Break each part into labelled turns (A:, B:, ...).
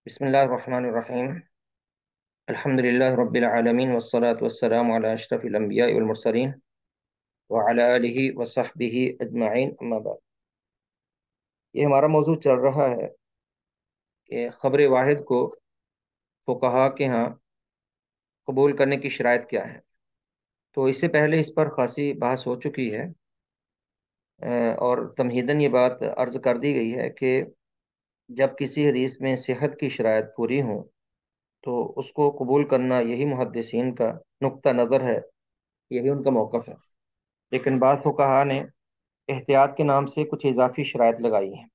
A: بسم الله الرحمن الرحيم. الحمد لله رب العالمين والصلاة والسلام على أشرف الأنبياء والمرسلين وعلى آله وصحبه أجمعين أما بعد. یہ ہمارا موضوع چل رہا ہے کہ خبر واحد کو فقہا کے ہاں قبول کرنے کی شرائط کیا ہے. تو اس سے پہلے اس پر خاصی بحث ہو چکی ہے، اور تمہیداً یہ بات عرض کر دی گئی ہے کہ جب کسی حدیث میں صحت کی شرائط پوری ہوں تو اس کو قبول کرنا یہی محدثین کا نقطہ نظر ہے، یہی ان کا موقف ہے. لیکن بعض فقہا نے احتیاط کے نام سے کچھ اضافی شرائط لگائی ہیں.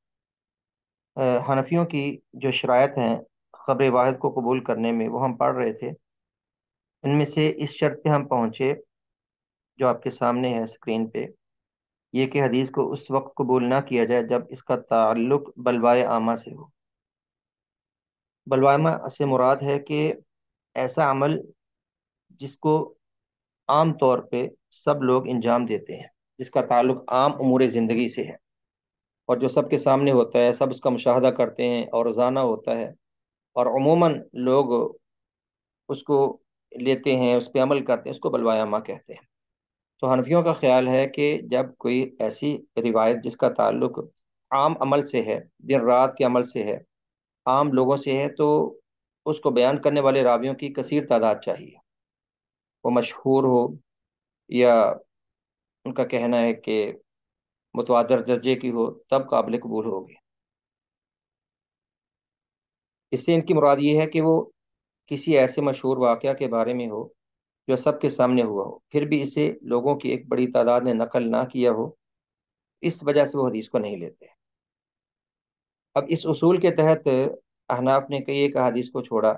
A: حنفیوں کی جو شرائط ہیں خبر واحد کو قبول کرنے میں، وہ ہم پڑھ رہے تھے. ان میں سے اس شرط پہ ہم پہنچے جو آپ کے سامنے ہے اسکرین پہ، یہ کہ حدیث کو اس وقت قبول نہ کیا جائے جب اس کا تعلق بلوائے عامہ سے ہو. بلوائے عامہ سے مراد ہے کہ ایسا عمل جس کو عام طور پہ سب لوگ انجام دیتے ہیں، جس کا تعلق عام امور زندگی سے ہے، اور جو سب کے سامنے ہوتا ہے، سب اس کا مشاہدہ کرتے ہیں اور روزانہ ہوتا ہے، اور عموماً لوگ اس کو لیتے ہیں، اس پہ عمل کرتے ہیں، اس کو بلوائے عامہ کہتے ہیں. تو حنفیوں کا خیال ہے کہ جب کوئی ایسی روایت جس کا تعلق عام عمل سے ہے، دن رات کے عمل سے ہے، عام لوگوں سے ہے، تو اس کو بیان کرنے والے راویوں کی کثیر تعداد چاہیے. وہ مشہور ہو یا ان کا کہنا ہے کہ متواتر درجے کی ہو، تب قابل قبول ہوگی. اس سے ان کی مراد یہ ہے کہ وہ کسی ایسے مشہور واقعہ کے بارے میں ہو جو سب کے سامنے ہوا ہو، پھر بھی اسے لوگوں کی ایک بڑی تعداد نے نقل نہ کیا ہو، اس وجہ سے وہ حدیث کو نہیں لیتے. اب اس اصول کے تحت احناف نے کئی ایک احادیث کو چھوڑا.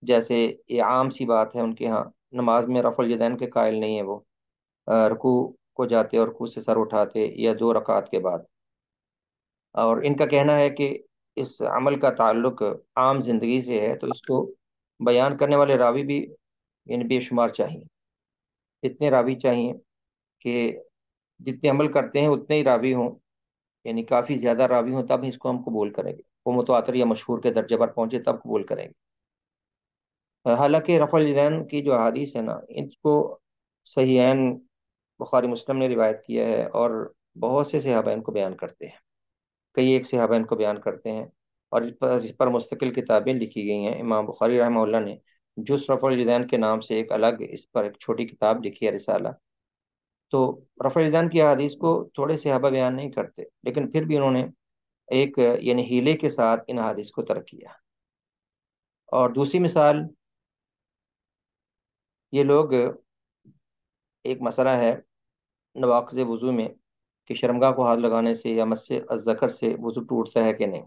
A: جیسے یہ عام سی بات ہے ان کے ہاں، نماز میں رفع الیدین کے قائل نہیں ہے وہ. رکوع کو جاتے اور رکوع سے سر اٹھاتے یا 2 رکعات کے بعد. اور ان کا کہنا ہے کہ اس عمل کا تعلق عام زندگی سے ہے، تو اس کو بیان کرنے والے راوی بھی یعنی بے شمار چاہیے. اتنے راوی چاہیے کہ جتنے عمل کرتے ہیں اتنے ہی راوی ہوں، یعنی کافی زیادہ راوی ہوں، تب اس کو ہم قبول کریں گے. وہ متواتر یا مشہور کے درجے پر پہنچے تب قبول کریں گے. حالانکہ رفع الیدین کی جو احادیث ہے نا، ان کو صحیحین بخاری مسلم نے روایت کیا ہے، اور بہت سے صحابہ ان کو بیان کرتے ہیں. کئی ایک صحابہ ان کو بیان کرتے ہیں، اور اس پر مستقل کتابیں لکھی گئی ہیں. امام بخاری رحمہ اللہ نے جز رفع الیدین کے نام سے ایک الگ اس پر ایک چھوٹی کتاب لکھی ہے، رسالہ. تو رفع الیدین کی احادیث کو تھوڑے صحابہ بیان نہیں کرتے، لیکن پھر بھی انہوں نے ایک یعنی ہیلے کے ساتھ ان احادیث کو ترک کیا. اور دوسری مثال، یہ لوگ ایک مسئلہ ہے نواقض وضو میں کہ شرمگاہ کو ہاتھ لگانے سے یا مس الذکر سے وضو ٹوٹتا ہے کہ نہیں.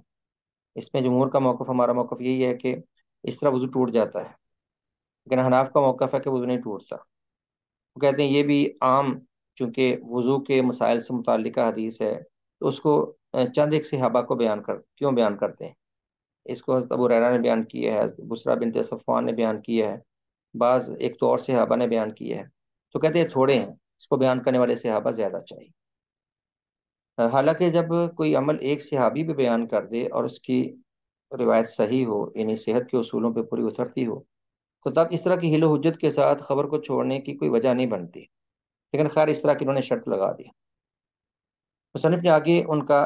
A: اس میں جمہور کا موقف، ہمارا موقف یہی ہے کہ اس طرح وضو ٹوٹ جاتا ہے، لیکن حناف کا موقف ہے کہ وضو نہیں ٹوٹتا. وہ کہتے ہیں یہ بھی عام، چونکہ وضو کے مسائل سے متعلقہ حدیث ہے، تو اس کو چند ایک صحابہ کو کیوں بیان کرتے ہیں. اس کو حضرت ابو ہریرہ نے بیان کیا ہے، حضرت بصرہ بنت صفوان نے بیان کیا ہے، بعض ایک تو اور صحابہ نے بیان کیا ہے. تو کہتے ہیں تھوڑے ہیں، اس کو بیان کرنے والے صحابہ زیادہ چاہیے. حالانکہ جب کوئی عمل ایک صحابی بھی بیان کر دے اور اس کی روایت صحیح ہو، یعنی صحت کے اصولوں پہ پوری اترتی ہو، تو تب اس طرح کی حیل و حجت کے ساتھ خبر کو چھوڑنے کی کوئی وجہ نہیں بنتی. لیکن خیر اس طرح کی انہوں نے شرط لگا دی. مصنف نے آگے ان کا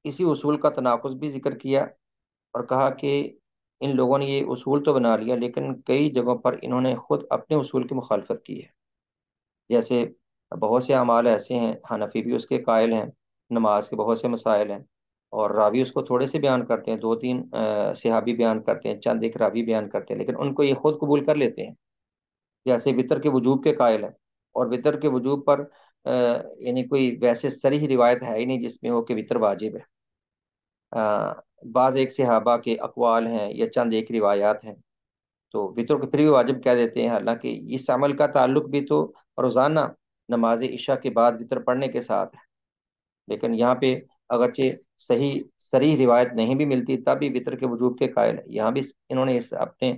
A: اسی اصول کا تناقض بھی ذکر کیا اور کہا کہ ان لوگوں نے یہ اصول تو بنا لیا، لیکن کئی جگہوں پر انہوں نے خود اپنے اصول کی مخالفت کی ہے. جیسے بہت سے اعمال ایسے ہیں، حنفی بھی اس کے قائل ہیں، نماز کے بہت سے مسائل ہیں، اور راوی اس کو تھوڑے سے بیان کرتے ہیں، 2-3 صحابی بیان کرتے ہیں، چند ایک راوی بیان کرتے ہیں، لیکن ان کو یہ خود قبول کر لیتے ہیں. جیسے وطر کے وجوب کے قائل ہیں، اور وطر کے وجوب پر یعنی کوئی ویسے صریح روایت ہے ہی نہیں جس میں ہو کہ وطر واجب ہے. بعض ایک صحابہ کے اقوال ہیں یا چند ایک روایات ہیں، تو وطر کو پھر بھی واجب کہہ دیتے ہیں، حالانکہ اس عمل کا تعلق بھی تو روزانہ نماز عشاء کے بعد وطر پڑھنے کے ساتھ ہے. لیکن یہاں پہ اگرچہ صحیح صریح روایت نہیں بھی ملتی، تب بھی وطر کے وجوب کے قائل ہے. یہاں بھی انہوں نے اس اپنے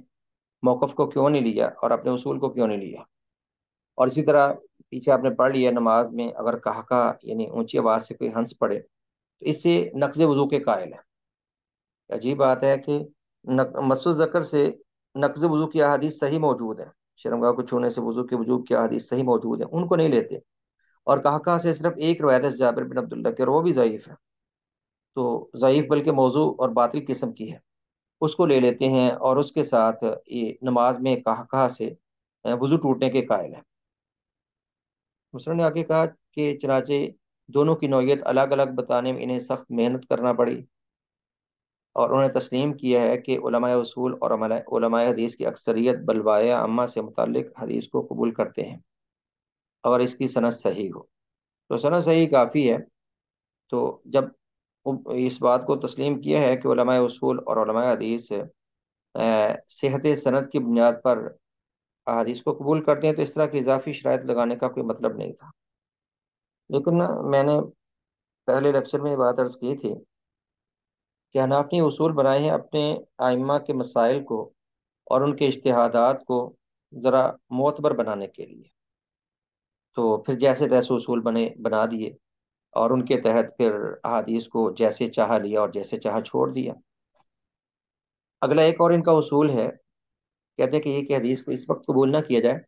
A: موقف کو کیوں نہیں لیا اور اپنے اصول کو کیوں نہیں لیا. اور اسی طرح پیچھے آپ نے پڑھ لیا، نماز میں اگر کہا یعنی اونچی آواز سے کوئی ہنس پڑے تو اس سے نقض وضو کے قائل ہے. عجیب بات ہے کہ مس الذکر سے نقض وضو کی احادیث صحیح موجود ہیں، شرمگاہ کو چھونے سے وضو کے وجوب کی احادیث صحیح موجود ہیں، ان کو نہیں لیتے۔ اور کہا سے صرف ایک روایت ہے جابر بن عبداللہ کے، اور وہ بھی ضعیف ہے، تو ضعیف بلکہ موضوع اور باطل قسم کی ہے، اس کو لے لیتے ہیں، اور اس کے ساتھ یہ نماز میں کہا سے وضو ٹوٹنے کے قائل ہیں۔ مسلم نے آگے کہا کہ چنانچہ دونوں کی نوعیت الگ الگ بتانے میں انہیں سخت محنت کرنا پڑی، اور انہوں نے تسلیم کیا ہے کہ علماء اصول اور علماء حدیث کی اکثریت بلوائے عامہ سے متعلق حدیث کو قبول کرتے ہیں اگر اس کی سند صحیح ہو، تو سند صحیح کافی ہے۔ تو جب اس بات کو تسلیم کیا ہے کہ علماء اصول اور علماء حدیث صحت سند کی بنیاد پر احادیث کو قبول کرتے ہیں، تو اس طرح کی اضافی شرائط لگانے کا کوئی مطلب نہیں تھا۔ لیکن میں نے پہلے لیکچر میں یہ بات عرض کی تھی کہ حناف نے اصول بنائے ہیں اپنے ائمہ کے مسائل کو اور ان کے اجتہادات کو ذرا معتبر بنانے کے لیے، تو پھر جیسے تیسے اصول بنا دیے، اور ان کے تحت پھر احادیث کو جیسے چاہا لیا اور جیسے چاہا چھوڑ دیا۔ اگلا ایک اور ان کا اصول ہے، کہتے ہیں کہ یہ کہ حدیث کو اس وقت قبول نہ کیا جائے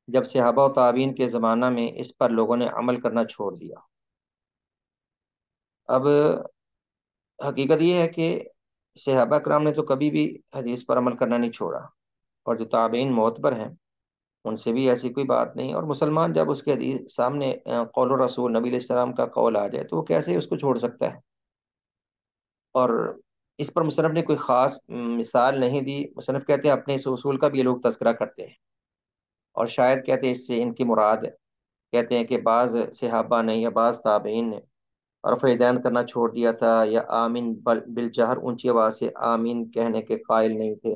A: جب صحابہ و تابعین کے زمانہ میں اس پر لوگوں نے عمل کرنا چھوڑ دیا۔ اب حقیقت یہ ہے کہ صحابہ کرام نے تو کبھی بھی حدیث پر عمل کرنا نہیں چھوڑا، اور جو تابعین معتبر ہیں ان سے بھی ایسی کوئی بات نہیں، اور مسلمان جب اس کے حدیث سامنے قول رسول نبی علیہ السلام کا قول آ جائے تو وہ کیسے اس کو چھوڑ سکتا ہے؟ اور اس پر مصنف نے کوئی خاص مثال نہیں دی۔ مصنف کہتے ہیں اپنے اس اصول کا بھی یہ لوگ تذکرہ کرتے ہیں، اور شاید کہتے ہیں اس سے ان کی مراد کہتے ہیں کہ بعض صحابہ نے یا بعض تابعین نے رفع دین کرنا چھوڑ دیا تھا، یا آمین بالجہر اونچی آواز سے آمین کہنے کے قائل نہیں تھے۔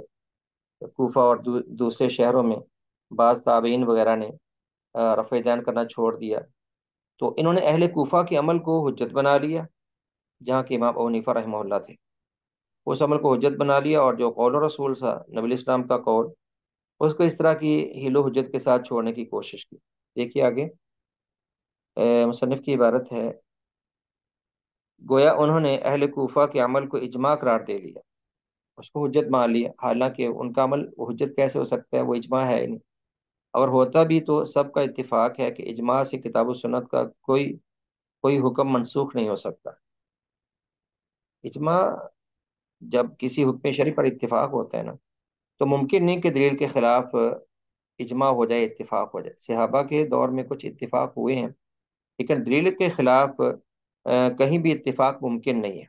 A: کوفہ اور دوسرے شہروں میں بعض تابعین وغیرہ نے رفع دین کرنا چھوڑ دیا، تو انہوں نے اہل کوفہ کے عمل کو حجت بنا لیا، جہاں کے امام ابو حنیفہ رحمہ اللہ تھے، اس عمل کو حجت بنا لیا، اور جو قول رسول تھا نبی علیہ السلام کا قول، اس کو اس طرح کی حیل و حجت کے ساتھ چھوڑنے کی کوشش کی۔ دیکھیے آگے مصنف کی عبارت ہے، گویا انہوں نے اہل کوفہ کے عمل کو اجماع قرار دے لیا، اس کو حجت مان لیا، حالانکہ ان کا عمل وہ حجت کیسے ہو سکتا ہے، وہ اجماع ہے ہی نہیں۔ اگر ہوتا بھی تو سب کا اتفاق ہے کہ اجماع سے کتاب و سنت کا کوئی حکم منسوخ نہیں ہو سکتا۔ اجماع جب کسی حکم شرعی پر اتفاق ہوتا ہے نا، تو ممکن نہیں کہ دلیل کے خلاف اجماع ہو جائے، اتفاق ہو جائے۔ صحابہ کے دور میں کچھ اتفاق ہوئے ہیں، لیکن دلیل کے خلاف کہیں بھی اتفاق ممکن نہیں ہے۔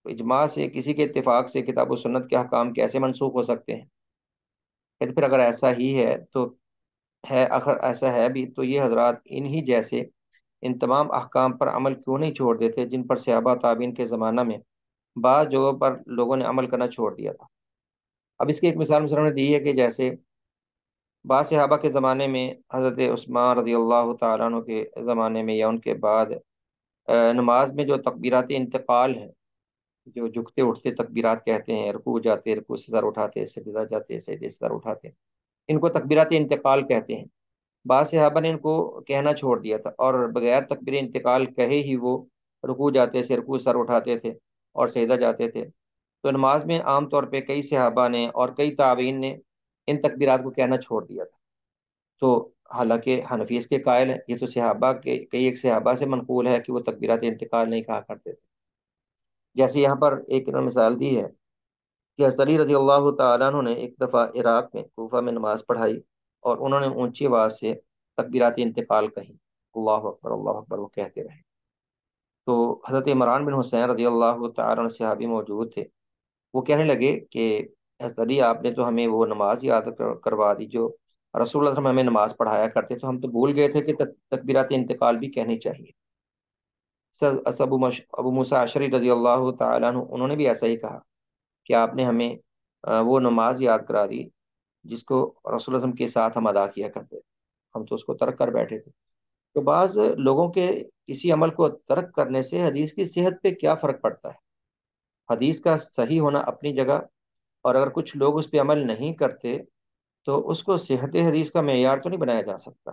A: تو اجماع سے کسی کے اتفاق سے کتاب و سنت کے احکام کیسے منسوخ ہو سکتے ہیں؟ پھر اگر ایسا ہی ہے تو اگر ایسا ہے بھی تو یہ حضرات انہی جیسے ان تمام احکام پر عمل کیوں نہیں چھوڑ دیتے جن پر صحابہ تابعین کے زمانہ میں بعض جگہوں پر لوگوں نے عمل کرنا چھوڑ دیا تھا۔ اب اس کی ایک مثال مسلم نے دی ہے کہ جیسے بعض صحابہ کے زمانے میں، حضرت عثمان رضی اللہ تعالیٰ عنہ کے زمانے میں یا ان کے بعد، نماز میں جو تکبیرات انتقال ہیں، جو جھکتے اٹھتے تکبیرات کہتے ہیں، رکوع جاتے، رکوع سے سر اٹھاتے، سجدہ جاتے، سجدے سے سر اٹھاتے، ان کو تکبیرات انتقال کہتے ہیں۔ بعض صحابہ نے ان کو کہنا چھوڑ دیا تھا، اور بغیر تکبیر انتقال کہے ہی وہ رکوع جاتے سے رکوع سر اٹھاتے تھے اور سجدہ جاتے تھے۔ تو نماز میں عام طور پہ کئی صحابہ نے اور کئی تابعین نے ان تکبیرات کو کہنا چھوڑ دیا تھا۔ تو حالانکہ حنفی اس کے قائل ہیں، یہ تو صحابہ کے کئی ایک صحابہ سے منقول ہے کہ وہ تکبیرات انتقال نہیں کہا کرتے تھے۔ جیسے یہاں پر ایک انہوں نے مثال دی ہے کہ حضرت علی رضی اللہ تعالیٰ عنہ نے ایک دفعہ عراق میں کوفہ میں نماز پڑھائی، اور انہوں نے اونچی آواز سے تکبیرات انتقال کہیں، اللہ اکبر اللہ اکبر وہ کہتے رہے۔ تو حضرت عمران بن حسین رضی اللہ تعالیٰ عنہ صحابی موجود تھے، وہ کہنے لگے کہ حضرت علی آپ نے تو ہمیں وہ نماز یاد کروا دی جو رسول اللہ صلی اللہ علیہ وسلم ہمیں نماز پڑھایا کرتے، تو ہم تو بھول گئے تھے کہ تکبیرات انتقال بھی کہنی چاہیے۔ ابو موسیٰ اشعری رضی اللہ تعالیٰ عنہ انہوں نے بھی ایسا ہی کہا کہ آپ نے ہمیں وہ نماز یاد کرا دی جس کو رسول اللہ صلی اللہ علیہ وسلم کے ساتھ ہم ادا کیا کرتے تھے، ہم تو اس کو ترک کر بیٹھے تھے۔ تو بعض لوگوں کے کسی عمل کو ترک کرنے سے حدیث کی صحت پہ کیا فرق پڑتا ہے؟ حدیث کا صحیح ہونا اپنی جگہ، اور اگر کچھ لوگ اس پہ عمل نہیں کرتے تو اس کو صحت حدیث کا معیار تو نہیں بنایا جا سکتا،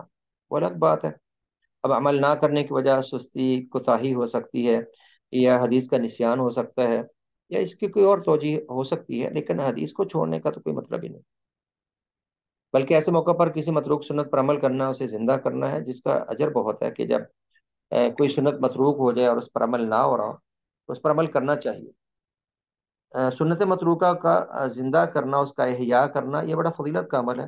A: وہ الگ بات ہے۔ اب عمل نہ کرنے کی وجہ سستی کوتاہی ہو سکتی ہے، یا حدیث کا نسیان ہو سکتا ہے، یا اس کی کوئی اور توجہ ہو سکتی ہے، لیکن حدیث کو چھوڑنے کا تو کوئی مطلب ہی نہیں، بلکہ ایسے موقع پر کسی متروک سنت پر عمل کرنا اسے زندہ کرنا ہے، جس کا اجر بہت ہے کہ جب کوئی سنت متروک ہو جائے اور اس پر عمل نہ ہو رہا ہو تو اس پر عمل کرنا چاہیے۔ سنت متروکہ کا زندہ کرنا، اس کا احیاء کرنا، یہ بڑا فضیلت کا عمل ہے۔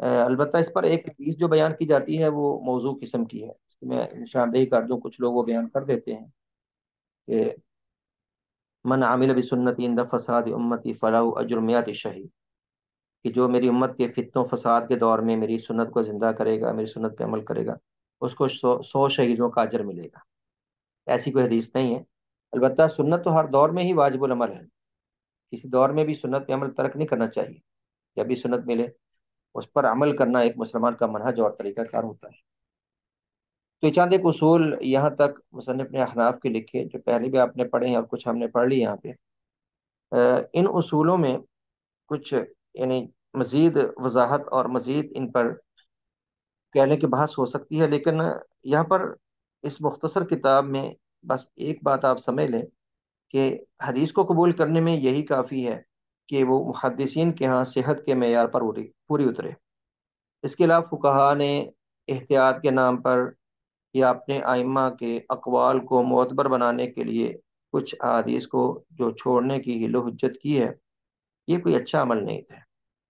A: البتہ اس پر ایک حدیث جو بیان کی جاتی ہے وہ موضوع قسم کی ہے، اس کی میں نشاندہی کر دوں، کچھ لوگ وہ بیان کر دیتے ہیں کہ من عامل بسنتی عند فساد امتی فلاح اجر میات شہید، کہ جو میری امت کے فتنوں فساد کے دور میں میری سنت کو زندہ کرے گا، میری سنت پہ عمل کرے گا، اس کو 100 شہیدوں کا اجر ملے گا۔ ایسی کوئی حدیث نہیں ہے۔ البتہ سنت تو ہر دور میں ہی واجب العمل ہے، کسی دور میں بھی سنت پہ عمل ترک نہیں کرنا چاہیے، جب بھی سنت ملے اس پر عمل کرنا ایک مسلمان کا منہج اور طریقہ کار ہوتا ہے۔ تو یہ چند ایک اصول یہاں تک مصنف نے احناف کے لکھے، جو پہلے بھی آپ نے پڑھے ہیں اور کچھ ہم نے پڑھ لی یہاں پہ۔ ان اصولوں میں کچھ یعنی مزید وضاحت اور مزید ان پر کہنے کی بحث ہو سکتی ہے، لیکن یہاں پر اس مختصر کتاب میں بس ایک بات آپ سمجھ لیں کہ حدیث کو قبول کرنے میں یہی کافی ہے کہ وہ محدثین کے ہاں صحت کے معیار پر پوری اترے۔ اس کے علاوہ فقہا نے احتیاط کے نام پر یا اپنے ائمہ کے اقوال کو معتبر بنانے کے لیے کچھ احادیث کو جو چھوڑنے کی حل و حجت کی ہے، یہ کوئی اچھا عمل نہیں ہے،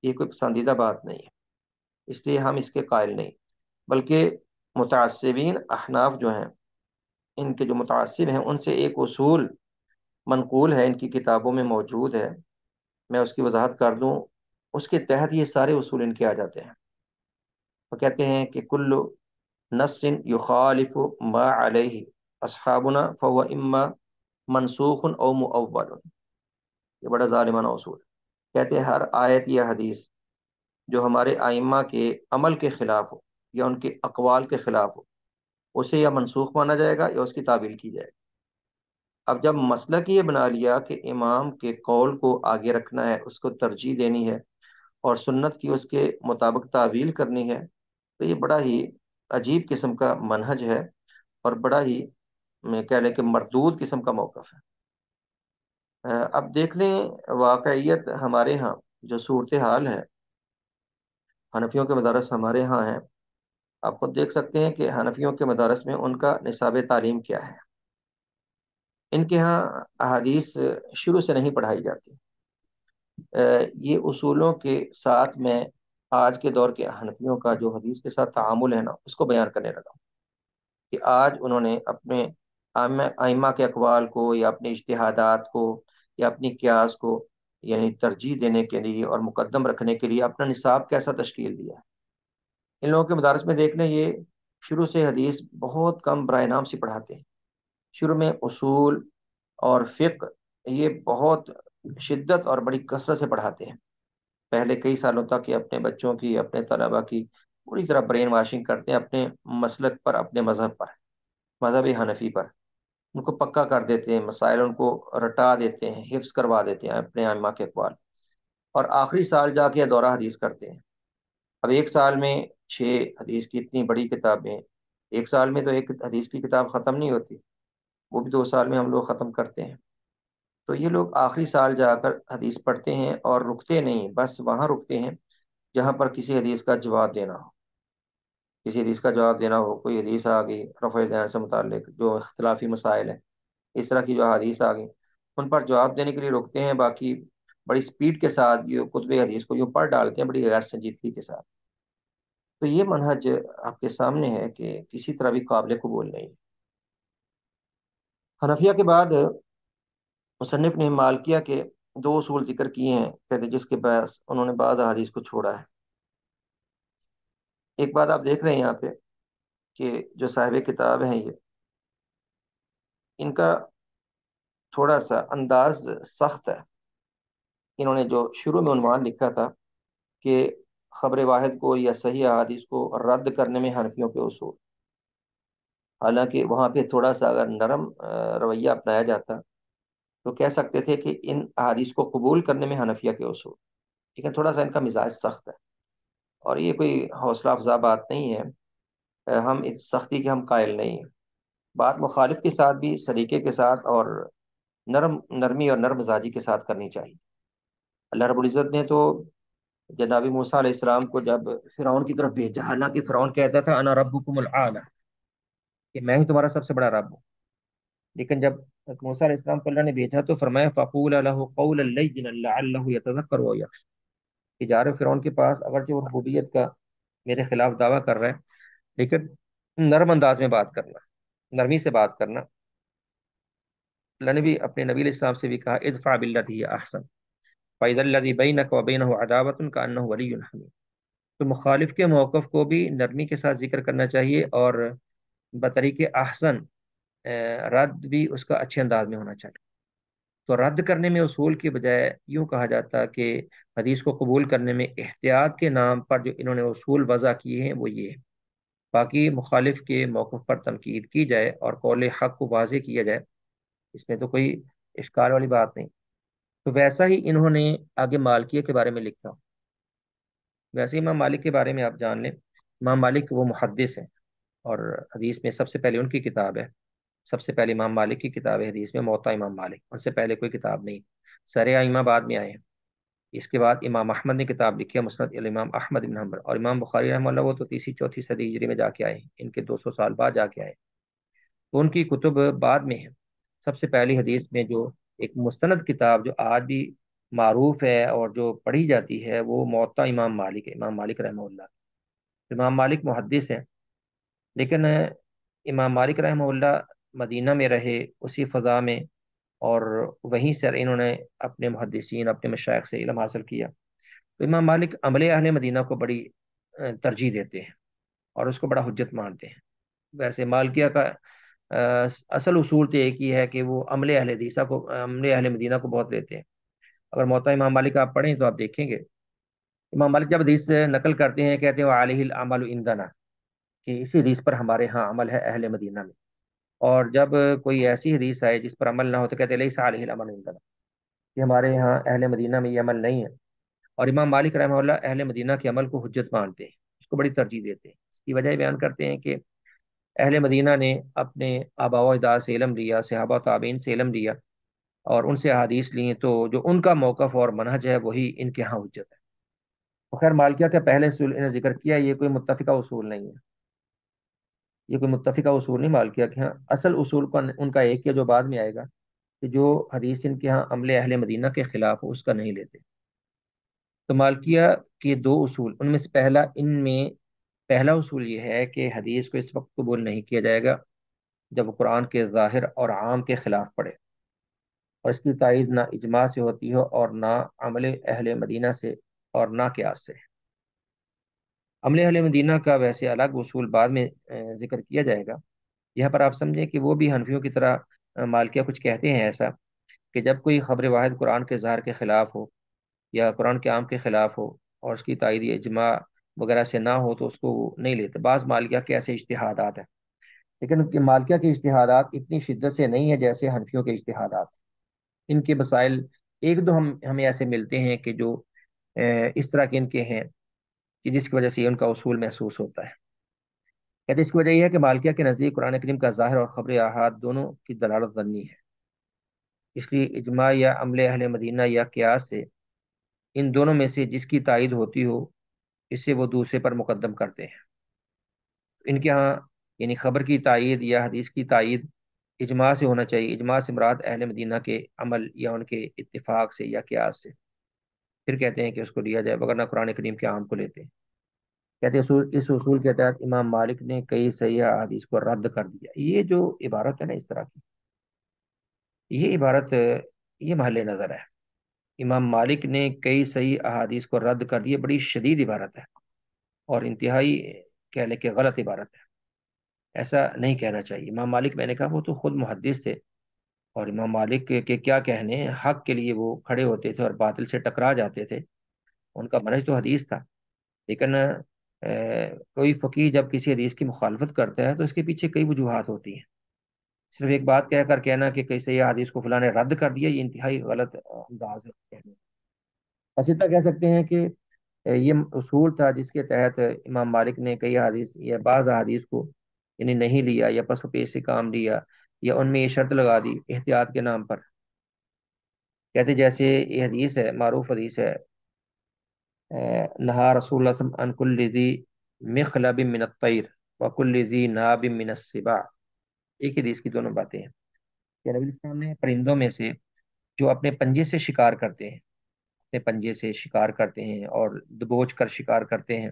A: یہ کوئی پسندیدہ بات نہیں ہے، اس لیے ہم اس کے قائل نہیں، بلکہ متعصبین احناف جو ہیں، ان کے جو متعصب ہیں، ان سے ایک اصول منقول ہے، ان کی کتابوں میں موجود ہے، میں اس کی وضاحت کر دوں۔ اس کے تحت یہ سارے اصول ان کے آ جاتے ہیں۔ وہ کہتے ہیں کہ کل نص یخالف ما علیہ اصحابنا فهو اما منسوخ او مؤول، یہ بڑا ظالمانہ اصول ہے۔ کہتے ہیں ہر آیت یا حدیث جو ہمارے ائمہ کے عمل کے خلاف ہو یا ان کے اقوال کے خلاف ہو، اسے یا منسوخ مانا جائے گا یا اس کی تعویل کی جائے گی۔ اب جب مسلک یہ بنا لیا کہ امام کے قول کو آگے رکھنا ہے، اس کو ترجیح دینی ہے اور سنت کی اس کے مطابق تعویل کرنی ہے، تو یہ بڑا ہی عجیب قسم کا منہج ہے اور بڑا ہی میں کہہ لیں کہ مردود قسم کا موقف ہے۔ اب دیکھ لیں واقعیت ہمارے ہاں جو صورتحال ہے، حنفیوں کے مدارس ہمارے ہاں ہیں، آپ خود دیکھ سکتے ہیں کہ حنفیوں کے مدارس میں ان کا نصاب تعلیم کیا ہے۔ ان کے ہاں احادیث شروع سے نہیں پڑھائی جاتی۔ یہ اصولوں کے ساتھ میں آج کے دور کے حنفیوں کا جو حدیث کے ساتھ تعامل ہے نا، اس کو بیان کرنے لگا کہ آج انہوں نے اپنے ائمہ کے اقوال کو یا اپنے اجتہادات کو یا اپنی قیاس کو یعنی ترجیح دینے کے لیے اور مقدم رکھنے کے لیے اپنا نصاب کیسا تشکیل دیا ہے۔ ان لوگوں کے مدارس میں دیکھ لیں، یہ شروع سے حدیث بہت کم برائے نام سے پڑھاتے ہیں۔ شروع میں اصول اور فقہ یہ بہت شدت اور بڑی کثرت سے پڑھاتے ہیں، پہلے کئی سالوں تک یہ اپنے بچوں کی، اپنے طلباء کی پوری طرح برین واشنگ کرتے ہیں اپنے مسلک پر، اپنے مذہب پر، مذہب حنفی پر، ان کو پکا کر دیتے ہیں، مسائل ان کو رٹا دیتے ہیں، حفظ کروا دیتے ہیں اپنے ائمہ کے اقوال، اور آخری سال جا کے دورہ حدیث کرتے ہیں۔ اب ایک سال میں 6 حدیث کی اتنی بڑی کتابیں، ایک سال میں تو ایک حدیث کی کتاب ختم نہیں ہوتی، وہ بھی 2 سال میں ہم لوگ ختم کرتے ہیں۔ تو یہ لوگ آخری سال جا کر حدیث پڑھتے ہیں اور رکتے نہیں، بس وہاں رکتے ہیں جہاں پر کسی حدیث کا جواب دینا ہو، کسی حدیث کا جواب دینا ہو، کوئی حدیث آ گئی رفع دین سے متعلق جو اختلافی مسائل ہیں، اس طرح کی جو حدیث آ گئی ان پر جواب دینے کے لیے رکتے ہیں، باقی بڑی سپیڈ کے ساتھ یہ کتب حدیث کو یوں پڑھ ڈالتے ہیں بڑی غیر سنجیدگی کے ساتھ۔ تو یہ منہج آپ کے سامنے ہے کہ کسی طرح بھی قابل قبول نہیں۔ حنفیہ کے بعد مصنف نے مالکیہ کے 2 اصول ذکر کیے ہیں، کہتے جس کے باعث انہوں نے بعض احادیث کو چھوڑا ہے۔ ایک بات آپ دیکھ رہے ہیں یہاں پہ کہ جو صاحب کتاب ہیں یہ، ان کا تھوڑا سا انداز سخت ہے۔ انہوں نے جو شروع میں عنوان لکھا تھا کہ خبر واحد کو یا صحیح احادیث کو رد کرنے میں حنفیوں کے اصول، حالانکہ وہاں پہ تھوڑا سا اگر نرم رویہ اپنایا جاتا تو کہہ سکتے تھے کہ ان احادیث کو قبول کرنے میں حنفیہ کے اصول، لیکن تھوڑا سا ان کا مزاج سخت ہے، اور یہ کوئی حوصلہ افزا بات نہیں ہے، ہم اس سختی کے ہم قائل نہیں ہیں۔ بات مخالف کے ساتھ بھی سلیقے کے ساتھ اور نرمی اور نرم مزاجی کے ساتھ کرنی چاہیے۔ اللہ رب العزت نے تو جناب موسیٰ علیہ السلام کو جب فرعون کی طرف بھیجا، حالانکہ فرعون کہتا تھا انا ربکم الاعلی، کہ میں ہی تمہارا سب سے بڑا رب ہوں، لیکن جب موسیٰ علیہ السلام کو اللہ نے بھیجا تو فرمایا فقولا له قولا لینا لعلہ یتذکر او یخشی، کہ جا رہے فرعون کے پاس، اگرچہ وہ ربوبیت کا میرے خلاف دعویٰ کر رہا ہے، لیکن نرم انداز میں بات کرنا، نرمی سے بات کرنا۔ اللہ نے بھی اپنے نبی علیہ السلام سے بھی کہا ادفع باللتی ہی احسن فاذا الذی بینک وبینہ عداوۃ کانہ ولی حمیم۔ تو مخالف کے موقف کو بھی نرمی کے ساتھ ذکر کرنا چاہیے، اور بطریق احسن رد بھی اس کا اچھے انداز میں ہونا چاہیے۔ تو رد کرنے میں اصول کی بجائے یوں کہا جاتا کہ حدیث کو قبول کرنے میں احتیاط کے نام پر جو انہوں نے اصول وضع کیے ہیں وہ یہ ہے، باقی مخالف کے موقف پر تنقید کی جائے اور قول حق کو واضح کیا جائے، اس میں تو کوئی اشکال والی بات نہیں۔ تو ویسا ہی انہوں نے آگے مالکیہ کے بارے میں لکھا، ویسے امام مالک کے بارے میں آپ جان لیں، امام مالک وہ محدث ہیں، اور حدیث میں سب سے پہلے ان کی کتاب ہے، سب سے پہلے امام مالک کی کتاب ہے حدیث میں موطا امام مالک، ان سے پہلے کوئی کتاب نہیں، سارے ائمہ بعد میں آئے ہیں۔ اس کے بعد امام احمد نے کتاب لکھی ہے مسند الامام احمد بن حنبل، اور امام بخاری رحمہ اللہ وہ تو تیسری چوتھی صدی ہجری میں جا کے آئے ہیں، ان کے 200 سال بعد جا کے آئے ہیں، تو ان کی کتب بعد میں ہے۔ سب سے پہلی حدیث میں جو ایک مستند کتاب جو آج بھی معروف ہے اور جو پڑھی جاتی ہے وہ موطا امام مالک ہے، امام مالک رحمہ اللہ۔ امام مالک محدث ہیں، لیکن امام مالک رحمہ اللہ مدینہ میں رہے اسی فضا میں، اور وہیں سے انہوں نے اپنے محدثین اپنے مشائخ سے علم حاصل کیا۔ تو امام مالک عمل اہل مدینہ کو بڑی ترجیح دیتے ہیں اور اس کو بڑا حجت مانتے ہیں۔ ویسے مالکیہ کا اصل اصول تو ایک ہی ہے کہ وہ عمل اہل حدیثہ کو، عمل اہل مدینہ کو بہت لیتے ہیں۔ اگر موطا امام مالک آپ پڑھیں تو آپ دیکھیں گے امام مالک جب حدیث سے نقل کرتے ہیں کہتے ہیں وعلیہ العمل عندنا، کہ اسی حدیث پر ہمارے ہاں عمل ہے اہل مدینہ میں، اور جب کوئی ایسی حدیث آئے جس پر عمل نہ ہو تو کہتے ہیں لیس علیہ العمل عندنا، کہ ہمارے یہاں اہل مدینہ میں یہ عمل نہیں ہے۔ اور امام مالک رحمہ اللہ اہل مدینہ کے عمل کو حجت مانتے ہیں، اس کو بڑی ترجیح دیتے ہیں۔ اس کی وجہ بیان کرتے ہیں کہ اہل مدینہ نے اپنے آباء و اجداد سے علم لیا، صحابہ و تابعین سے علم لیا، اور ان سے احادیث لی، تو جو ان کا موقف اور منہج ہے وہی ان کے ہاں حجت ہے۔ تو خیر مالکیہ کا پہلے اصول انہیں ذکر کیا، یہ کوئی متفقہ اصول نہیں ہے، یہ کوئی متفقہ اصول نہیں مالکیہ کے ہاں، اصل اصول کا ان کا ایک ہے جو بعد میں آئے گا، کہ جو حدیث ان کے ہاں عمل اہل مدینہ کے خلاف ہو اس کا نہیں لیتے۔ تو مالکیہ کے دو اصول، ان میں سے پہلا اصول یہ ہے کہ حدیث کو اس وقت قبول نہیں کیا جائے گا جب وہ قرآن کے ظاہر اور عام کے خلاف پڑے، اور اس کی تائید نہ اجماع سے ہوتی ہو اور نہ عمل اہل مدینہ سے اور نہ قیاس سے۔ عمل اہل مدینہ کا ویسے الگ اصول بعد میں ذکر کیا جائے گا، یہاں پر آپ سمجھیں کہ وہ بھی حنفیوں کی طرح مالکیہ کچھ کہتے ہیں ایسا، کہ جب کوئی خبر واحد قرآن کے ظاہر کے خلاف ہو یا قرآن کے عام کے خلاف ہو اور اس کی تائید اجماع وغیرہ سے نہ ہو تو اس کو وہ نہیں لیتے۔ بعض مالکیہ کے ایسے اجتہادات ہیں، لیکن مالکیہ کے اجتہادات اتنی شدت سے نہیں ہے جیسے حنفیوں کے اجتہادات۔ ان کے مسائل ایک دو ہمیں ایسے ملتے ہیں کہ جو اس طرح کے ان کے ہیں کہ جس کی وجہ سے ان کا اصول محسوس ہوتا ہے۔ کہتے اس کی وجہ یہ ہے کہ مالکیہ کے نزدیک قرآن کریم کا ظاہر اور خبر احاد دونوں کی دلالت ظنی ہے، اس لیے اجماع یا عمل اہل مدینہ یا قیاس سے ان دونوں میں سے جس کی تائید ہوتی ہو اسے وہ دوسرے پر مقدم کرتے ہیں۔ ان کے ہاں یعنی خبر کی تائید یا حدیث کی تائید اجماع سے ہونا چاہیے، اجماع سے مراد اہل مدینہ کے عمل یا ان کے اتفاق سے یا قیاس سے، پھر کہتے ہیں کہ اس کو لیا جائے، وگرنہ قرآن کریم کے عام کو لیتے ہیں۔ کہتے ہیں اس اصول کے تحت امام مالک نے کئی صحیح احادیث کو رد کر دیا۔ یہ جو عبارت ہے نا اس طرح کی، یہ عبارت یہ محل نظر ہے، امام مالک نے کئی صحیح احادیث کو رد کر دیا، بڑی شدید عبارت ہے اور انتہائی کہہ لیں کہ غلط عبارت ہے، ایسا نہیں کہنا چاہیے۔ امام مالک میں نے کہا وہ تو خود محدث تھے، اور امام مالک کے کیا کہنے، حق کے لیے وہ کھڑے ہوتے تھے اور باطل سے ٹکرا جاتے تھے، ان کا منہج تو حدیث تھا۔ لیکن کوئی فقیہ جب کسی حدیث کی مخالفت کرتا ہے تو اس کے پیچھے کئی وجوہات ہوتی ہیں، صرف ایک بات کہہ کر کہنا کہ کئی صحیح حدیث کو فلاں نے رد کر دیا، یہ انتہائی غلط انداز ہے کہنے کا۔ بس اتنا کہہ سکتے ہیں کہ یہ اصول تھا جس کے تحت امام مالک نے کئی حدیث یا بعض حدیث کو یعنی نہیں لیا یا پس و پیش سے کام لیا، یا ان میں یہ شرط لگا دی احتیاط کے نام پر کہتے جیسے یہ حدیث ہے، معروف حدیث ہے، نہا رسول اللہ صلی اللہ علیہ وسلم عن کل ذی مخلب من الطیر وکل ذی ناب من السباع. ایک حدیث کی دونوں باتیں ہیں کہ نبی اسلام نے پرندوں میں سے جو اپنے پنجے سے شکار کرتے ہیں، اپنے پنجے سے شکار کرتے ہیں اور دبوچ کر شکار کرتے ہیں،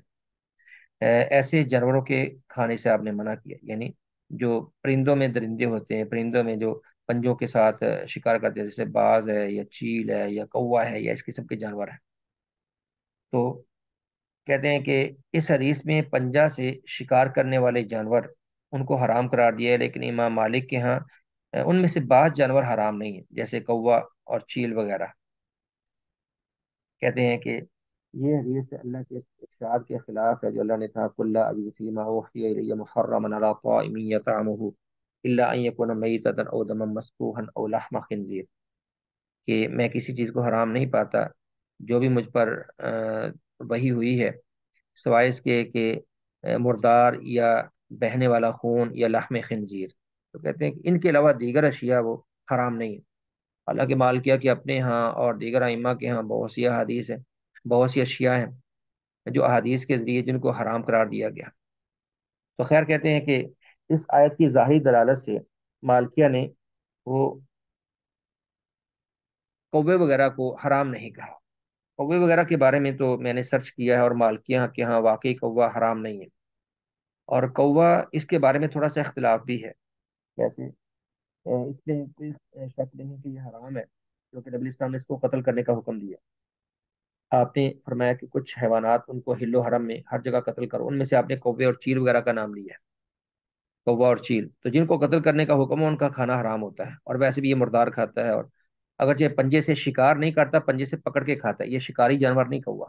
A: ایسے جانوروں کے کھانے سے آپ نے منع کیا. یعنی جو پرندوں میں درندے ہوتے ہیں، پرندوں میں جو پنجوں کے ساتھ شکار کرتے ہیں، جیسے باز ہے یا چیل ہے یا کوا ہے یا اس قسم کے جانور ہیں، تو کہتے ہیں کہ اس حدیث میں پنجہ سے شکار کرنے والے جانور ان کو حرام قرار دیا ہے، لیکن امام مالک کے ہاں ان میں سے بعض جانور حرام نہیں ہیں، جیسے کوا اور چیل وغیرہ. کہتے ہیں کہ یہ حدیث اللہ کے ارشاد کے خلاف ہے جو اللہ نے کہا کل اجد فیما اوحی الی محرما علی طاعم یطعمه الا ان یکون میتۃ او دما مسفوحا او لحم خنزیر، کہ میں کسی چیز کو حرام نہیں پاتا جو بھی مجھ پر وحی ہوئی ہے، سوائے اس کے کہ مردار یا بہنے والا خون یا لحم خنزیر. تو کہتے ہیں کہ ان کے علاوہ دیگر اشیاء وہ حرام نہیں ہے. حالانکہ مالکیہ کے اپنے ہاں اور دیگر ائمہ کے ہاں بہت سی احادیث ہیں، بہت سی اشیاء ہیں جو احادیث کے ذریعے جن کو حرام قرار دیا گیا. تو خیر کہتے ہیں کہ اس آیت کی ظاہری دلالت سے مالکیہ نے وہ کوے وغیرہ کو حرام نہیں کہا. کوے وغیرہ کے بارے میں تو میں نے سرچ کیا ہے، اور مالکیہ کے ہاں واقعی کوا حرام نہیں ہے. اور کوا اس کے بارے میں تھوڑا سا اختلاف بھی ہے. ویسے اس میں کوئی شک نہیں کہ یہ حرام ہے، کیونکہ نبی اسلام نے اس کو قتل کرنے کا حکم دیا. آپ نے فرمایا کہ کچھ حیوانات ان کو حل و حرم میں ہر جگہ قتل کرو، ان میں سے آپ نے کوے اور چیل وغیرہ کا نام لیا ہے. کوا اور چیل تو جن کو قتل کرنے کا حکم ہے ان کا کھانا حرام ہوتا ہے، اور ویسے بھی یہ مردار کھاتا ہے، اور اگرچہ پنجے سے شکار نہیں کرتا، پنجے سے پکڑ کے کھاتا ہے. یہ شکاری جانور نہیں کوا.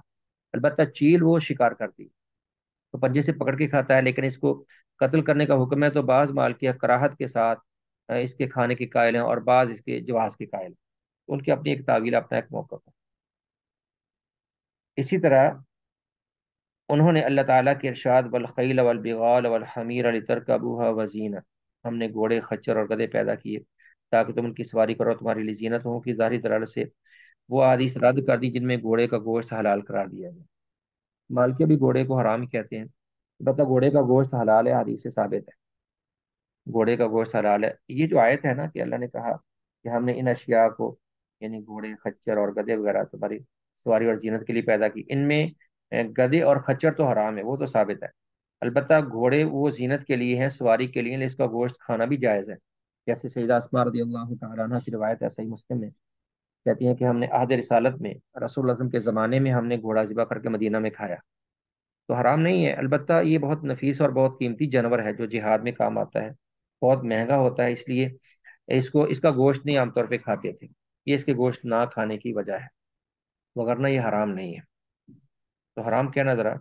A: البتہ چیل وہ شکار کرتی ہے تو پنجے سے پکڑ کے کھاتا ہے، لیکن اس کو قتل کرنے کا حکم ہے. تو بعض مالکیہ کراہت کے ساتھ اس کے کھانے کے قائل ہیں، اور بعض اس کے جواز کے قائل ہیں. ان کی اپنی ایک تعویل، اپنا ایک موقف ہے. اسی طرح انہوں نے اللہ تعالیٰ کے ارشاد والخیل والبغال والحمیر لترکبوها وزینہ، ہم نے گھوڑے، خچر اور گدھے پیدا کیے تاکہ تم ان کی سواری کرو، تمہاری لیے زینت ہو، کی ظاہری دلالت سے وہ احادیث رد کر دی جن میں گھوڑے کا گوشت حلال قرار دیا گیا. مالکیہ بھی گھوڑے کو حرام ہی کہتے ہیں، البتہ گھوڑے کا گوشت حلال ہے، حدیث سے ثابت ہے گھوڑے کا گوشت حلال ہے. یہ جو آیت ہے نا کہ اللہ نے کہا کہ ہم نے ان اشیاء کو، یعنی گھوڑے، خچر اور گدھے وغیرہ تمہاری سواری اور زینت کے لیے پیدا کی، ان میں گدھے اور خچر تو حرام ہے، وہ تو ثابت ہے. البتہ گھوڑے وہ زینت کے لیے ہیں، سواری کے لیے، اس کا گوشت کھانا بھی جائز ہے. جیسے سیدہ اسماء رضی اللہ تعالیٰ عنہ کی روایت ہے صحیح مسلم میں، کہتی ہیں کہ ہم نے عہد رسالت میں رسول اللہ صلی اللہ علیہ وسلم کے زمانے میں ہم نے گھوڑا ذبح کر کے مدینہ میں کھایا. تو حرام نہیں ہے، البتہ یہ بہت نفیس اور بہت قیمتی جانور ہے جو جہاد میں کام آتا ہے، بہت مہنگا ہوتا ہے، اس لیے اس کا گوشت نہیں عام طور پہ کھاتے تھے. یہ اس کے گوشت نہ کھانے کی وجہ ہے، وگرنہ یہ حرام نہیں ہے. تو حرام کہنا ذرا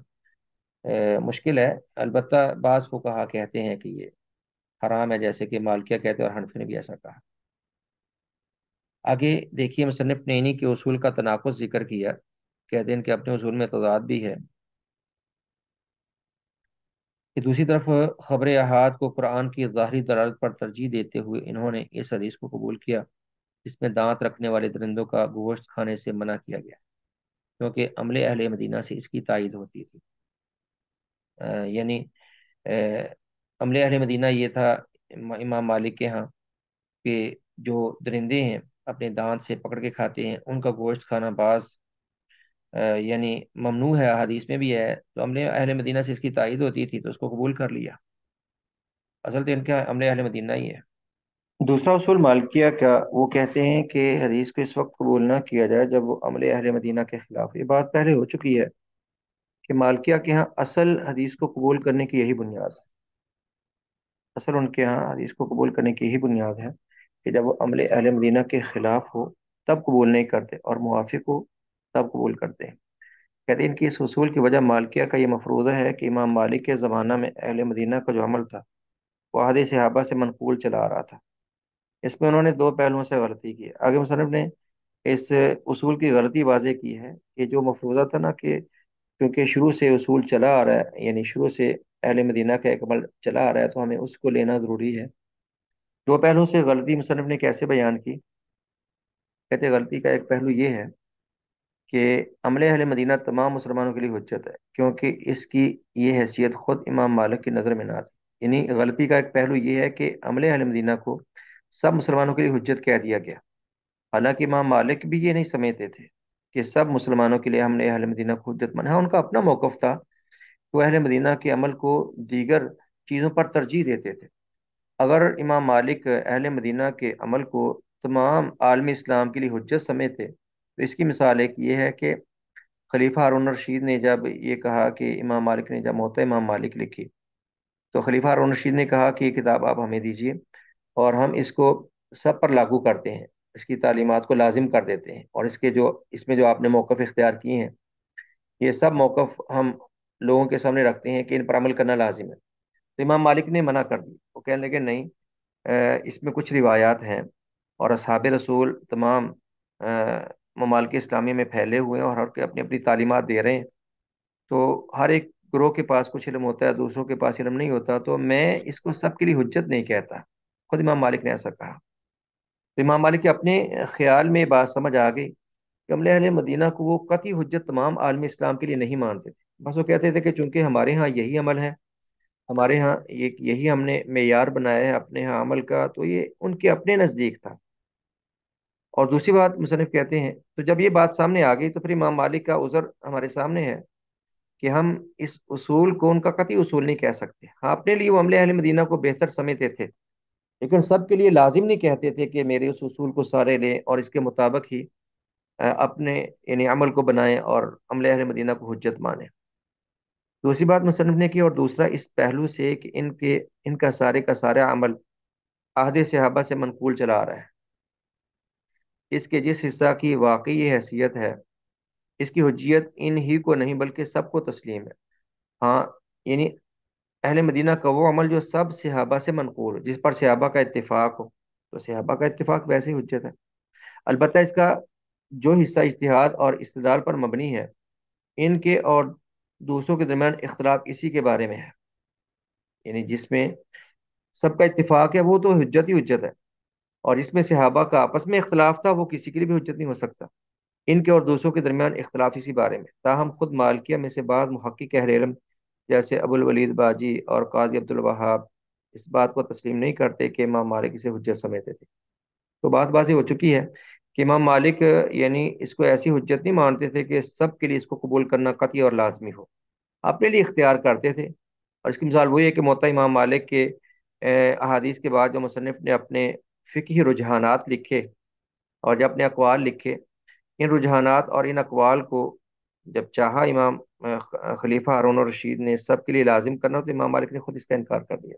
A: مشکل ہے. البتہ بعض فقہا کہتے ہیں کہ یہ حرام ہے، جیسے کہ مالکیہ کہتے ہیں اور حنفی نے بھی ایسا کہا. آگے دیکھیے مصنف نے انہی کے اصول کا تناقض ذکر کیا، کہتے ہیں کہ اپنے اصول میں تضاد بھی ہے کہ دوسری طرف خبر احاد کو قرآن کی ظاہری دلالت پر ترجیح دیتے ہوئے انہوں نے اس حدیث کو قبول کیا جس میں دانت رکھنے والے درندوں کا گوشت کھانے سے منع کیا گیا، کیونکہ عمل اہل مدینہ سے اس کی تائید ہوتی تھی. یعنی عمل اہل مدینہ یہ تھا امام مالک کے ہاں کہ جو درندے ہیں اپنے دانت سے پکڑ کے کھاتے ہیں، ان کا گوشت کھانا بعض یعنی ممنوع ہے، حدیث میں بھی ہے. تو عمل اہل مدینہ سے اس کی تائید ہوتی تھی تو اس کو قبول کر لیا. اصل تو ان کا عمل اہل مدینہ ہی ہے. دوسرا اصول مالکیہ کا، وہ کہتے ہیں کہ حدیث کو اس وقت قبول نہ کیا جائے جب وہ عمل اہل مدینہ کے خلاف. یہ بات پہلے ہو چکی ہے کہ مالکیہ کے ہاں اصل حدیث کو قبول کرنے کی یہی بنیاد ہے. اصل ان کے ہاں حدیث کو قبول کرنے کی یہی بنیاد ہے کہ جب وہ عمل اہل مدینہ کے خلاف ہو تب قبول نہیں کرتے، اور موافق ہو تب قبول کرتے ہیں. کہتے ہیں ان کی اس اصول کی وجہ مالکیہ کا یہ مفروضہ ہے کہ امام مالک کے زمانہ میں اہل مدینہ کا جو عمل تھا وہ عہد صحابہ سے منقول چلا آ رہا تھا. اس میں انہوں نے دو پہلوؤں سے غلطی کی. آگے مصنف نے اس اصول کی غلطی واضح کی ہے کہ جو مفروضہ تھا نا کہ کیونکہ شروع سے اصول چلا آ رہا ہے، یعنی شروع سے اہل مدینہ کا ایک عمل چلا آ رہا ہے تو ہمیں اس کو لینا ضروری ہے. دو پہلوؤں سے غلطی مصنف نے کیسے بیان کی؟ کہتے ہیں غلطی کا ایک پہلو یہ ہے کہ عمل اہل مدینہ تمام مسلمانوں کے لیے حجت ہے، کیونکہ اس کی یہ حیثیت خود امام مالک کی نظر میں نہ تھی۔ یعنی غلطی کا ایک پہلو یہ ہے کہ عمل اہل مدینہ کو سب مسلمانوں کے لیے حجت کہہ دیا گیا، حالانکہ امام مالک بھی یہ نہیں سمجھتے تھے کہ سب مسلمانوں کے لیے ہم نے اہل مدینہ کو حجت مانا ہے۔ ان کا اپنا موقف تھا، وہ اہل مدینہ کے عمل کو دیگر چیزوں پر ترجیح دیتے تھے۔ اگر امام مالک اہل مدینہ کے عمل کو تمام عالم اسلام کے لیے حجت سمجھتے تو اس کی مثال ایک یہ ہے کہ خلیفہ ہارون رشید نے جب یہ کہا کہ امام مالک نے جب موطا امام مالک لکھی، تو خلیفہ ہارون رشید نے کہا کہ یہ کتاب آپ ہمیں دیجیے اور ہم اس کو سب پر لاگو کرتے ہیں، اس کی تعلیمات کو لازم کر دیتے ہیں، اور اس میں جو آپ نے موقف اختیار کیے ہیں یہ سب موقف ہم لوگوں کے سامنے رکھتے ہیں کہ ان پر عمل کرنا لازم ہے۔ تو امام مالک نے منع کر دی، وہ کہنے لگے نہیں، اس میں کچھ روایات ہیں اور اصحاب رسول تمام ممالک اسلامی میں پھیلے ہوئے ہیں اور ہر کے اپنی اپنی تعلیمات دے رہے ہیں، تو ہر ایک گروہ کے پاس کچھ علم ہوتا ہے، دوسروں کے پاس علم نہیں ہوتا، تو میں اس کو سب کے لیے حجت نہیں کہتا۔ خود امام مالک نے ایسا کہا۔ تو امام مالک کے اپنے خیال میں یہ بات سمجھ آ گئی کہ عمل اہل مدینہ کو وہ قطعی حجت تمام عالم اسلام کے لیے نہیں مانتے تھے، بس وہ کہتے تھے کہ چونکہ ہمارے ہاں یہی عمل ہے، ہمارے ہاں یہی ہم نے معیار بنایا ہے اپنے ہاں عمل کا، تو یہ ان کے اپنے نزدیک تھا۔ اور دوسری بات مصنف کہتے ہیں تو جب یہ بات سامنے آ گئی تو پھر امام مالک کا عذر ہمارے سامنے ہے کہ ہم اس اصول کو ان کا قطعی اصول نہیں کہہ سکتے۔ ہاں اپنے لیے وہ عمل اہل مدینہ کو بہتر سمجھتے تھے، لیکن سب کے لیے لازم نہیں کہتے تھے کہ میرے اس اصول کو سارے لیں اور اس کے مطابق ہی اپنے یعنی عمل کو بنائیں اور عمل اہل مدینہ کو حجت مانیں۔ دوسری بات مصنف نے کی، اور دوسرا اس پہلو سے کہ ان کا سارے کا سارا عمل عہد صحابہ سے منقول چلا آ رہا ہے، اس کے جس حصہ کی واقعی حیثیت ہے اس کی حجیت ان ہی کو نہیں بلکہ سب کو تسلیم ہے۔ ہاں یعنی اہل مدینہ کا وہ عمل جو سب صحابہ سے منقول ہو، جس پر صحابہ کا اتفاق ہو، تو صحابہ کا اتفاق ویسے ہی حجت ہے۔ البتہ اس کا جو حصہ اجتہاد اور استدلال پر مبنی ہے، ان کے اور دوسروں کے درمیان اختلاف اسی کے بارے میں ہے، یعنی جس میں سب کا اتفاق ہے وہ تو حجت ہی حجت ہے، اور جس میں صحابہ کا آپس میں اختلاف تھا وہ کسی کے لیے بھی حجت نہیں ہو سکتا۔ ان کے اور دوسروں کے درمیان اختلاف اسی بارے میں، تاہم خود مالکیہ میں سے بعض محقق اہل علم جیسے ابو الولید باجی اور قاضی عبد الوہاب اس بات کو تسلیم نہیں کرتے کہ امام مالک اسے حجت سمجھتے تھے۔ تو بات واضح ہو چکی ہے کہ امام مالک یعنی اس کو ایسی حجت نہیں مانتے تھے کہ سب کے لیے اس کو قبول کرنا قطعی اور لازمی ہو، اپنے لیے اختیار کرتے تھے۔ اور اس کی مثال وہی ہے کہ موطا امام مالک کے احادیث کے بعد جو مصنف نے اپنے فقہی رجحانات لکھے اور جب اپنے اقوال لکھے، ان رجحانات اور ان اقوال کو جب چاہا امام خلیفہ ہارون الرشید نے سب کے لیے لازم کرنا، تو امام مالک نے خود اس کا انکار کر دیا۔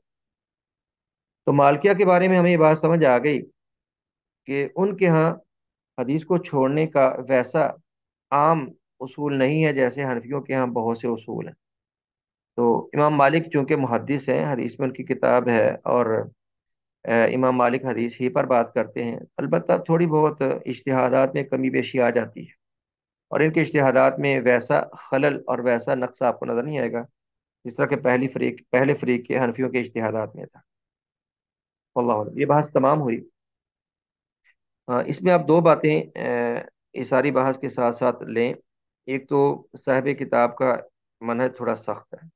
A: تو مالکیہ کے بارے میں ہمیں یہ بات سمجھ آ گئی کہ ان کے ہاں حدیث کو چھوڑنے کا ویسا عام اصول نہیں ہے جیسے حنفیوں کے ہاں بہت سے اصول ہیں۔ تو امام مالک چونکہ محدث ہیں، حدیث میں ان کی کتاب ہے، اور امام مالک حدیث ہی پر بات کرتے ہیں، البتہ تھوڑی بہت اجتہادات میں کمی بیشی آ جاتی ہے، اور ان کے اجتہادات میں ویسا خلل اور ویسا نقص آپ کو نظر نہیں آئے گا جس طرح کہ پہلے فریق کے حنفیوں کے اجتہادات میں تھا۔ واللہ اعلم۔ یہ بحث تمام ہوئی۔ اس میں آپ دو باتیں یہ ساری بحث کے ساتھ ساتھ لیں۔ ایک تو صاحب کتاب کا منہج تھوڑا سخت ہے،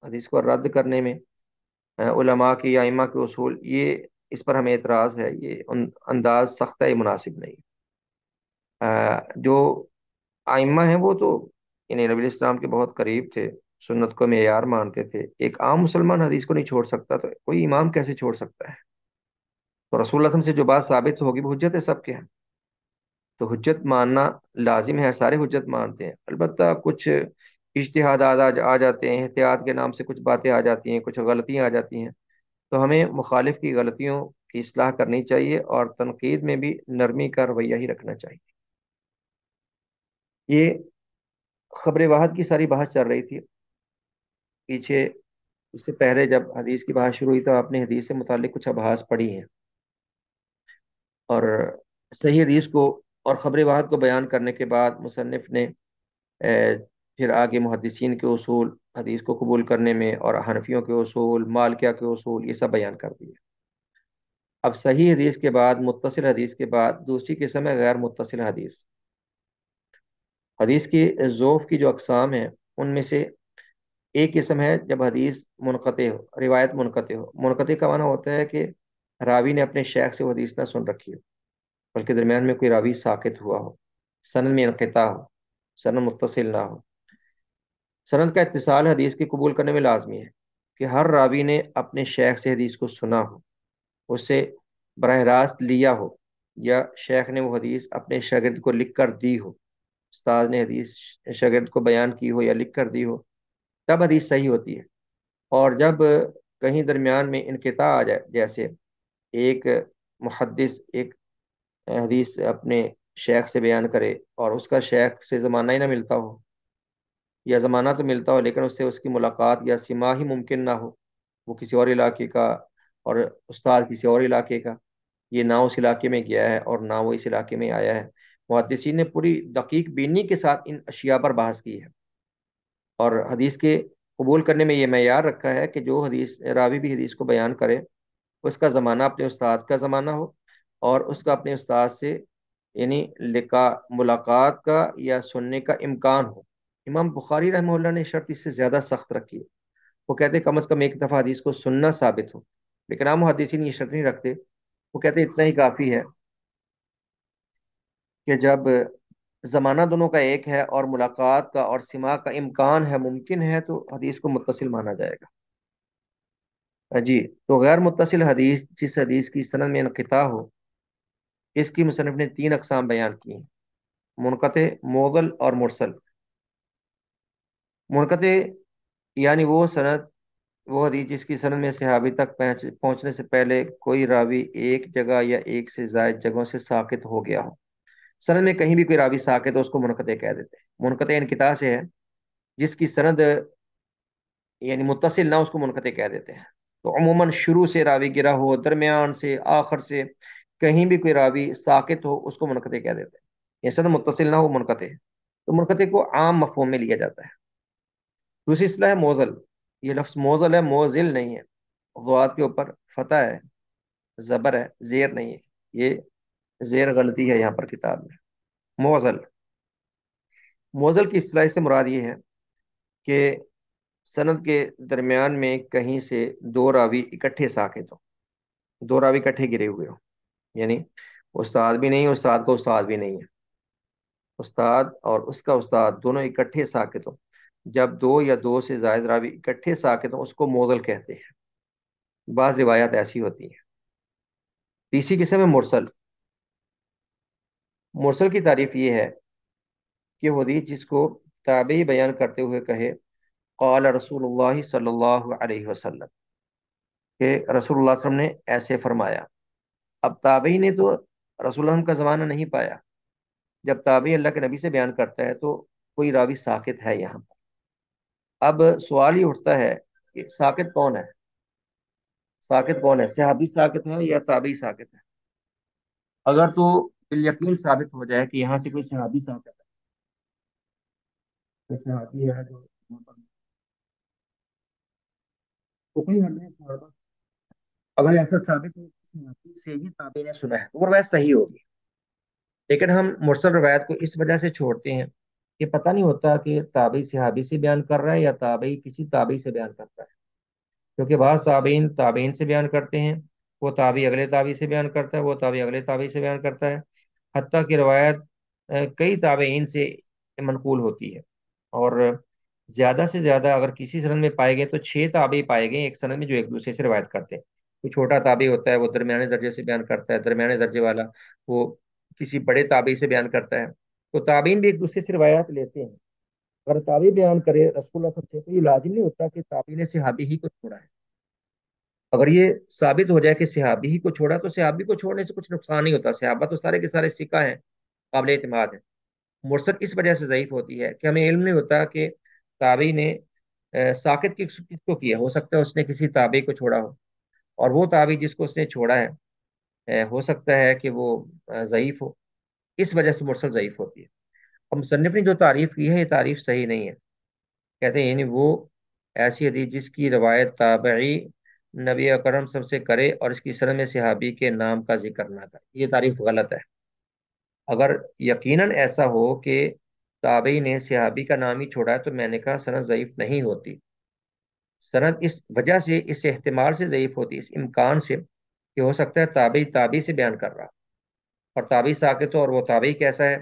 A: حدیث کو رد کرنے میں علماء کی یا ائمہ کے اصول، یہ اس پر ہمیں اعتراض ہے، یہ انداز سخت ہے، یہ مناسب نہیں۔ جو ائمہ ہیں وہ تو یعنی نبی اسلام کے بہت قریب تھے، سنت کو معیار مانتے تھے، ایک عام مسلمان حدیث کو نہیں چھوڑ سکتا، تو کوئی امام کیسے چھوڑ سکتا ہے؟ تو رسول اللہ صلی اللہ علیہ وسلم سے جو بات ثابت ہوگی وہ حجت ہے سب کے ہیں، تو حجت ماننا لازم ہے، سارے حجت مانتے ہیں۔ البتہ کچھ اجتہادات آ جاتے ہیں، احتیاط کے نام سے کچھ باتیں آ جاتی ہیں، کچھ غلطیاں آ جاتی ہیں، تو ہمیں مخالف کی غلطیوں کی اصلاح کرنی چاہیے اور تنقید میں بھی نرمی کا رویہ ہی رکھنا چاہیے۔ یہ خبر واحد کی ساری بحث چل رہی تھی پیچھے، اس سے پہلے جب حدیث کی بحث شروع ہوئی تو آپ نے حدیث سے متعلق کچھ ابحاث پڑھی ہیں، اور صحیح حدیث کو اور خبر واحد کو بیان کرنے کے بعد مصنف نے پھر آگے محدثین کے اصول حدیث کو قبول کرنے میں اور حنفیوں کے اصول، مالکیہ کے اصول، یہ سب بیان کر دیے۔ اب صحیح حدیث کے بعد متصل حدیث کے بعد دوسری قسم ہے غیر متصل حدیث۔ حدیث کی ضعف کی جو اقسام ہیں ان میں سے ایک قسم ہے جب حدیث منقطع ہو، روایت منقطع ہو۔ منقطع کا معنی ہوتا ہے کہ راوی نے اپنے شیخ سے وہ حدیث نہ سن رکھی ہو، بلکہ درمیان میں کوئی راوی ساقط ہوا ہو، سند میں انقطاع ہو، سند متصل نہ ہو۔ سند کا اتصال حدیث کی قبول کرنے میں لازمی ہے کہ ہر راوی نے اپنے شیخ سے حدیث کو سنا ہو، اس سے براہ راست لیا ہو، یا شیخ نے وہ حدیث اپنے شاگرد کو لکھ کر دی ہو، استاد نے حدیث شاگرد کو بیان کی ہو یا لکھ کر دی ہو، تب حدیث صحیح ہوتی ہے۔ اور جب کہیں درمیان میں انقطاع آ جائے، جیسے ایک محدث ایک حدیث اپنے شیخ سے بیان کرے اور اس کا شیخ سے زمانہ ہی نہ ملتا ہو، یا زمانہ تو ملتا ہو لیکن اس سے اس کی ملاقات یا سماع ہی ممکن نہ ہو، وہ کسی اور علاقے کا اور استاد کسی اور علاقے کا، یہ نہ اس علاقے میں گیا ہے اور نہ وہ اس علاقے میں آیا ہے۔ محدثین نے پوری دقیق بینی کے ساتھ ان اشیاء پر بحث کی ہے، اور حدیث کے قبول کرنے میں یہ معیار رکھا ہے کہ جو حدیث راوی بھی حدیث کو بیان کرے اس کا زمانہ اپنے استاد کا زمانہ ہو، اور اس کا اپنے استاد سے یعنی ملاقات کا یا سننے کا امکان ہو۔ امام بخاری رحمہ اللہ نے شرط اس سے زیادہ سخت رکھی ہے، وہ کہتے ہیں کم از کم ایک دفعہ حدیث کو سننا ثابت ہو، لیکن عام محدثین یہ شرط نہیں رکھتے، وہ کہتے ہیں اتنا ہی کافی ہے کہ جب زمانہ دونوں کا ایک ہے اور ملاقات کا اور سماع کا امکان ہے، ممکن ہے، تو حدیث کو متصل مانا جائے گا۔ جی، تو غیر متصل حدیث جس حدیث کی سند میں انقطاع ہو، اس کی مصنف نے تین اقسام بیان کی ہیں: منقطع، موضل اور مرسل۔ منقطع یعنی وہ حدیث جس کی سند میں صحابی تک پہنچنے سے پہلے کوئی راوی ایک جگہ یا ایک سے زائد جگہوں سے ساقط ہو گیا ہو۔ سند میں کہیں بھی کوئی راوی ساقط ہو اس کو منقطع کہہ دیتے ہیں۔ منقطع انقطاع سے ہے جس کی سند یعنی متصل نہ، اس کو منقطع کہہ دیتے ہیں۔ تو عموماً شروع سے راوی گرا ہو، درمیان سے، آخر سے کہیں بھی کوئی راوی ساقط ہو اس کو منقطع کہہ دیتے ہیں۔ یہ سند متصل نہ ہو، منقطع ہے، تو منقطع کو عام مفہوم میں لیا جاتا ہے۔ دوسری اصطلاح ہے موزل۔ یہ لفظ موزل ہے، موزل نہیں ہے، ضاد کے اوپر فتح ہے، زبر ہے، زیر نہیں ہے، یہ زیر غلطی ہے یہاں پر کتاب میں۔ موزل، موزل کی اصطلاح سے مراد یہ ہے کہ سند کے درمیان میں کہیں سے دو راوی اکٹھے ساقط ہو، دو راوی اکٹھے گرے ہوئے ہو، یعنی استاد بھی نہیں، استاد کا استاد بھی نہیں ہے، استاد اور اس کا استاد دونوں اکٹھے ساقط ہو۔ جب دو یا دو سے زائد راوی اکٹھے ساقط ہوں اس کو موزل کہتے ہیں۔ بعض روایات ایسی ہوتی ہیں۔ تیسری قسم ہے مرسل۔ مرسل کی تعریف یہ ہے کہ وہ حدیث جس کو تابعی بیان کرتے ہوئے کہے قال رسول اللہ صلی اللہ علیہ وسلم، کہ رسول اللہ صلی اللہ علیہ وسلم نے ایسے فرمایا۔ اب تابعی نے تو رسول اللہ کا زمانہ نہیں پایا، جب تابعی اللہ کے نبی سے بیان کرتا ہے تو کوئی راوی ساقط ہے یہاں پر۔ اب سوال یہ اٹھتا ہے کہ ساقط کون ہے؟ ساقط کون ہے؟ صحابی ساقط ہے یا تابعی ساقط ہے؟ اگر تو بالیقین ثابت ہو جائے کہ یہاں سے کوئی صحابی ساقط ہے، کوئی صحابی ہے جو تو کوئی حد نہیں صحابہ، اگر ایسا ثابت ہو کہ صحابی سے ہی تابعی نے سنا ہے تو وہ روایت صحیح ہوگی۔ لیکن ہم مرسل روایت کو اس وجہ سے چھوڑتے ہیں کہ پتہ نہیں ہوتا کہ تابعی صحابی سے بیان کر رہا ہے یا تابعی کسی تابعی سے بیان کرتا ہے، کیونکہ بعض تابعین تابعین سے بیان کرتے ہیں، وہ تابعی اگلے تابعی سے بیان کرتا ہے، وہ تابعی اگلے تابعی سے بیان کرتا ہے، حتیٰ کہ روایت کئی تابعین سے منقول ہوتی ہے۔ اور زیادہ سے زیادہ اگر کسی سند میں پائے گئے تو 6 تابعی پائے گئے ایک سند میں جو ایک دوسرے سے روایت کرتے ہیں۔ کوئی چھوٹا تابعی ہوتا ہے وہ درمیانے درجے سے بیان کرتا ہے، درمیانے درجے والا وہ کسی بڑے تابعی سے بیان کرتا ہے، تو تابعین بھی ایک دوسرے سے روایات لیتے ہیں۔ اگر تابعی بیان کرے رسول اللہ صلی اللہ علیہ وسلم سے تو یہ لازم نہیں ہوتا کہ تابعی نے صحابی ہی کو چھوڑا ہے۔ اگر یہ ثابت ہو جائے کہ صحابی ہی کو چھوڑا تو صحابی کو چھوڑنے سے کچھ نقصان نہیں ہوتا، صحابہ تو سارے کے سارے ثقہ ہیں، قابل اعتماد ہیں۔ مرسل اس وجہ سے ضعیف ہوتی ہے کہ ہمیں علم نہیں ہوتا کہ تابعی نے ساقط کس کو کیا، ہو سکتا ہے اس نے کسی تابعی کو چھوڑا ہو، اور وہ تابعی جس کو اس نے چھوڑا ہے ہو سکتا ہے کہ وہ ضعیف ہو، اس وجہ سے مرسل ضعیف ہوتی ہے۔ اب مصنف نے جو تعریف کی ہے یہ تعریف صحیح نہیں ہے، کہتے ہیں یعنی وہ ایسی حدیث جس کی روایت تابعی نبی اکرم صلی اللہ علیہ وسلم سے کرے اور اس کی سند میں صحابی کے نام کا ذکر نہ کرے، یہ تعریف غلط ہے۔ اگر یقیناً ایسا ہو کہ تابعی نے صحابی کا نام ہی چھوڑا ہے تو میں نے کہا سند ضعیف نہیں ہوتی۔ سند اس وجہ سے، اس احتمال سے ضعیف ہوتی، اس امکان سے کہ ہو سکتا ہے تابعی تابعی سے بیان کر رہا، اور تابعی ساقط ہو، اور وہ تابعی کیسا ہے،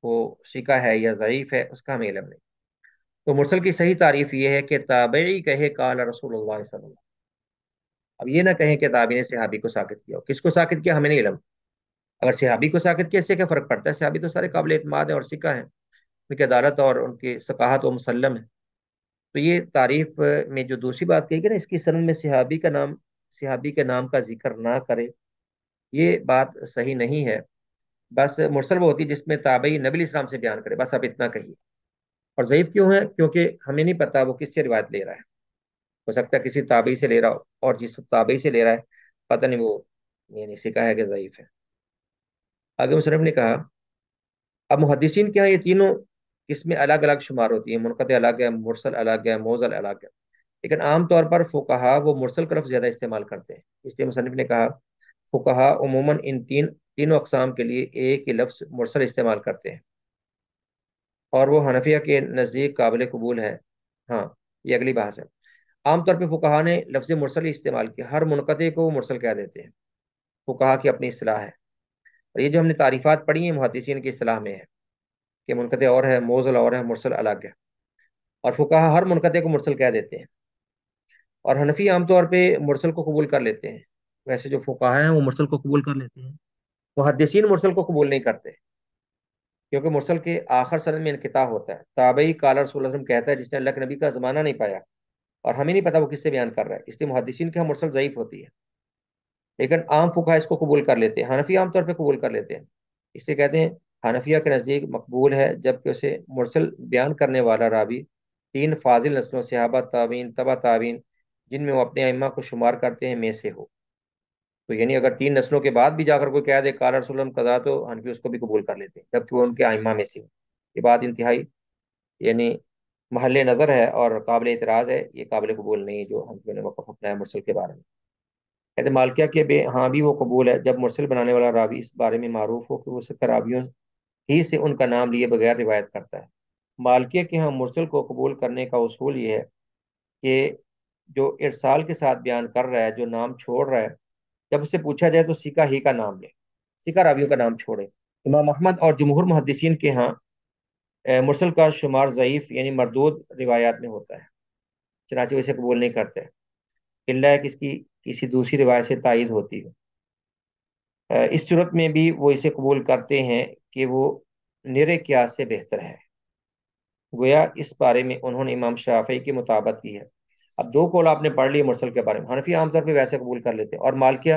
A: وہ ثقہ ہے یا ضعیف ہے، اس کا ہمیں علم نہیں۔ تو مرسل کی صحیح تعریف یہ ہے کہ تابعی کہے قال رسول اللہ صلی اللہ علیہ وسلم، اب یہ نہ کہیں کہ تابعی نے صحابی کو ساقط کیا ہو، کس کو ساقط کیا ہمیں نہیں علم۔ اگر صحابی کو ساقط کیا، اس سے کیا فرق پڑتا ہے، صحابی تو سارے قابل اعتماد ہیں اور ثقہ ہیں، ان کی عدالت اور ان کی ثقاہت و مسلم ہے۔ تو یہ تعریف میں جو دوسری بات کہی گئی نا، اس کی سند میں صحابی کے نام کا ذکر نہ کرے، یہ بات صحیح نہیں ہے۔ بس مرسل وہ ہوتی ہے جس میں تابعی نبی علیہ السلام سے بیان کرے، بس آپ اتنا کہیے۔ اور ضعیف کیوں ہے؟ کیونکہ ہمیں نہیں پتا وہ کس سے روایت لے رہا ہے، ہو سکتا ہے کسی تابعی سے لے رہا ہو، اور جس تابعی سے لے رہا ہے پتہ نہیں وہ یعنی سکا ہے کہ ضعیف ہے۔ آگے مصنف نے کہا اب محدثین کے ہاں یہ تینوں قسمیں الگ الگ شمار ہوتی ہیں، منقطع الگ ہے، مرسل الگ ہے، موضل الگ ہے، لیکن عام طور پر فقہا وہ مرسل کا لفظ زیادہ استعمال کرتے ہیں۔ اس لیے مصنف نے کہا فقہا عموماً ان تینوں اقسام کے لیے ایک ہی لفظ مرسل استعمال کرتے ہیں، اور وہ حنفیہ کے نزدیک قابل قبول ہے۔ ہاں، یہ اگلی بحث ہے۔ عام طور پہ فقہا نے لفظ مرسل ہی استعمال کیا، ہر منقطع کو وہ مرسل کہہ دیتے ہیں، فقہا کی اپنی اصطلاح ہے۔ اور یہ جو ہم نے تعریفات پڑھی ہیں محدثین کی اصطلاح میں ہے کہ منقطع اور ہے، موضل اور ہے، مرسل الگ ہے، اور فقہا ہر منقطع کو مرسل کہہ دیتے ہیں۔ اور حنفی عام طور پہ مرسل کو قبول کر لیتے ہیں، ویسے جو فقہا ہیں وہ مرسل کو قبول کر لیتے ہیں، محدثین مرسل کو قبول نہیں کرتے، کیونکہ مرسل کے آخر سند میں انقطاع ہوتا ہے۔ تابعی قال رسول اللہ صلی اللہ علیہ وسلم کہتا ہے جس نے اللہ کے نبی کا زمانہ نہیں پایا، اور ہمیں نہیں پتا وہ کس سے بیان کر رہا ہے، اس لیے محدثین کے ہاں مرسل ضعیف ہوتی ہے، لیکن عام فقہا اس کو قبول کر لیتے ہیں، حنفی عام طور پہ قبول کر لیتے ہیں، اس لیے کہتے ہیں حنفیہ کے نزدیک مقبول ہے جبکہ اسے مرسل بیان کرنے والا راوی تین فاضل نسلوں صحابہ تابعین تبع تابعین جن میں وہ اپنے ائمہ کو شمار کرتے ہیں میں سے ہو۔ تو یعنی اگر تین نسلوں کے بعد بھی جا کر کوئی کہہ دے قال رسول اللہ قضا، تو حنفی اس کو بھی قبول کر لیتے ہیں جبکہ وہ ان کے ائمہ میں سے ہو۔ یہ بات انتہائی یعنی محل نظر ہے اور قابل اعتراض ہے، یہ قابل قبول نہیں ہے جو حنفیوں نے موقف اپنایا مرسل کے بارے میں۔ کہتے مالکیہ کے بے ہاں بھی وہ قبول ہے جب مرسل بنانے والا راوی اس بارے میں معروف ہو کہ وہ صرف راویوں ہی سے ان کا نام لیے بغیر روایت کرتا ہے۔ مالکیہ کے ہاں مرسل کو قبول کرنے کا اصول یہ ہے کہ جو ارسال کے ساتھ بیان کر رہا ہے، جو نام چھوڑ رہا ہے، جب اس سے پوچھا جائے تو سکا ہی کا نام لے، سکا راویوں کا نام چھوڑے۔ امام احمد اور جمہور محدثین کے ہاں مرسل کا شمار ضعیف یعنی مردود روایات میں ہوتا ہے، چنانچہ وہ اسے قبول نہیں کرتے الا کہ اس کی کسی دوسری روایت سے تائید ہوتی ہو۔ اس صورت میں بھی وہ اسے قبول کرتے ہیں کہ وہ نرے قیاس سے بہتر ہے، گویا اس بارے میں انہوں نے امام شافعی کی مطابقت کی ہے۔ اب دو قول آپ نے پڑھ لیے مرسل کے بارے میں، حنفی عام طور پہ ویسے قبول کر لیتے ہیں، اور مالکیہ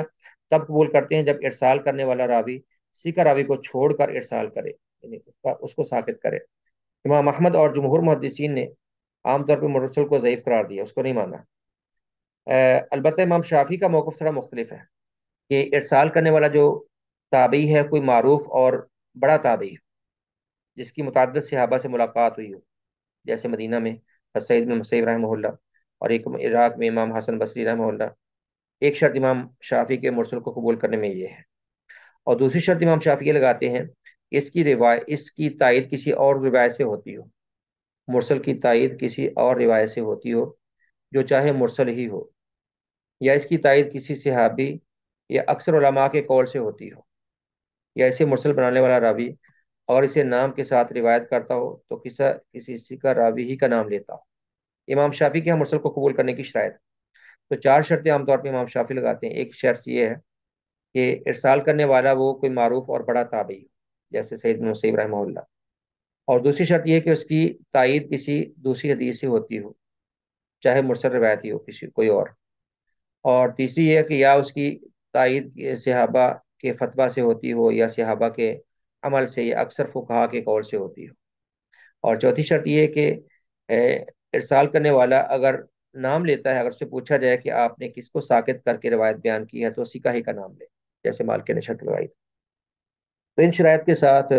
A: تب قبول کرتے ہیں جب ارسال کرنے والا راوی سیکا راوی کو چھوڑ کر ارسال کرے، یعنی اس کو ساقط کرے۔ امام احمد اور جمہور محدثین نے عام طور پہ مرسل کو ضعیف قرار دیا، اس کو نہیں مانا۔ البتہ امام شافعی کا موقف تھوڑا مختلف ہے کہ ارسال کرنے والا جو تابعی ہے کوئی معروف اور بڑا تابعی جس کی متعدد صحابہ سے ملاقات ہوئی ہو، جیسے مدینہ میں سعید بن مسیب رحمہ اللہ، اور ایک عراق میں امام حسن بصری رحمہ اللہ۔ ایک شرط امام شافعی کے مرسل کو قبول کرنے میں یہ ہے، اور دوسری شرط امام شافعی یہ لگاتے ہیں کہ اس کی تائید کسی اور روایت سے ہوتی ہو، مرسل کی تائید کسی اور روایت سے ہوتی ہو جو چاہے مرسل ہی ہو، یا اس کی تائید کسی صحابی یا اکثر علماء کے قول سے ہوتی ہو، یا اسے مرسل بنانے والا راوی اور اسے نام کے ساتھ روایت کرتا ہو تو کسی کا راوی ہی کا نام لیتا ہو۔ امام شافعی کے ہم مرسل کو قبول کرنے کی شرائط، تو چار شرطیں عام طور پہ امام شافعی لگاتے ہیں۔ ایک شرط یہ ہے کہ ارسال کرنے والا وہ کوئی معروف اور بڑا تابعی ہو، جیسے سعید بن مسیب رحمہ اللہ، اور دوسری شرط یہ ہے کہ اس کی تائید کسی دوسری حدیث سے ہوتی ہو چاہے مرسل روایتی ہو کسی کوئی اور تیسری یہ ہے کہ یا اس کی تائید صحابہ کے فتویٰ سے ہوتی ہو یا صحابہ کے عمل سے یا اکثر فقہا کے قول سے ہوتی ہو، اور چوتھی شرط یہ ہے کہ ارسال کرنے والا اگر نام لیتا ہے، اگر اس سے پوچھا جائے کہ آپ نے کس کو ساقط کر کے روایت بیان کی ہے تو اسی کا ہی کا نام لے، جیسے مالک نے شرط لگائی۔ تو ان شرائط کے ساتھ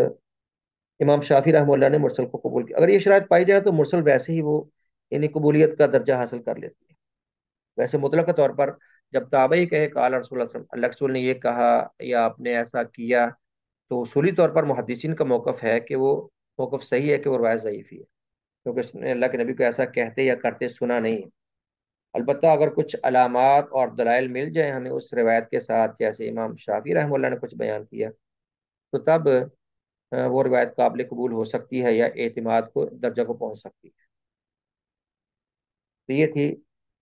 A: امام شافعی رحمہ اللہ نے مرسل کو قبول کیا۔ اگر یہ شرائط پائی جائے تو مرسل ویسے ہی وہ یعنی قبولیت کا درجہ حاصل کر لیتی ہے۔ ویسے مطلق طور پر جب تابعی کہے قال رسول اللہ صلی اللہ علیہ وسلم، اللہ کے رسول نے یہ کہا یا آپ نے ایسا کیا، تو اصولی طور پر محدثین کا موقف ہے کہ وہ موقف صحیح ہے، کہ وہ روایت ضعیف ہی ہے، کیونکہ اس نے اللہ کے نبی کو ایسا کہتے یا کرتے سنا نہیں ہے۔ البتہ اگر کچھ علامات اور دلائل مل جائیں ہمیں اس روایت کے ساتھ، جیسے امام شافعی رحمہ اللہ نے کچھ بیان کیا، تو تب وہ روایت قابل قبول ہو سکتی ہے یا اعتماد کو درجہ کو پہنچ سکتی ہے۔ تو یہ تھی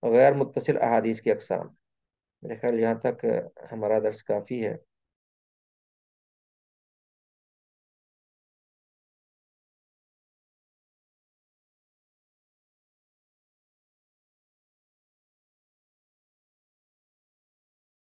A: غیر متصل احادیث کی اقسام۔ میرے خیال یہاں تک ہمارا درس کافی ہے۔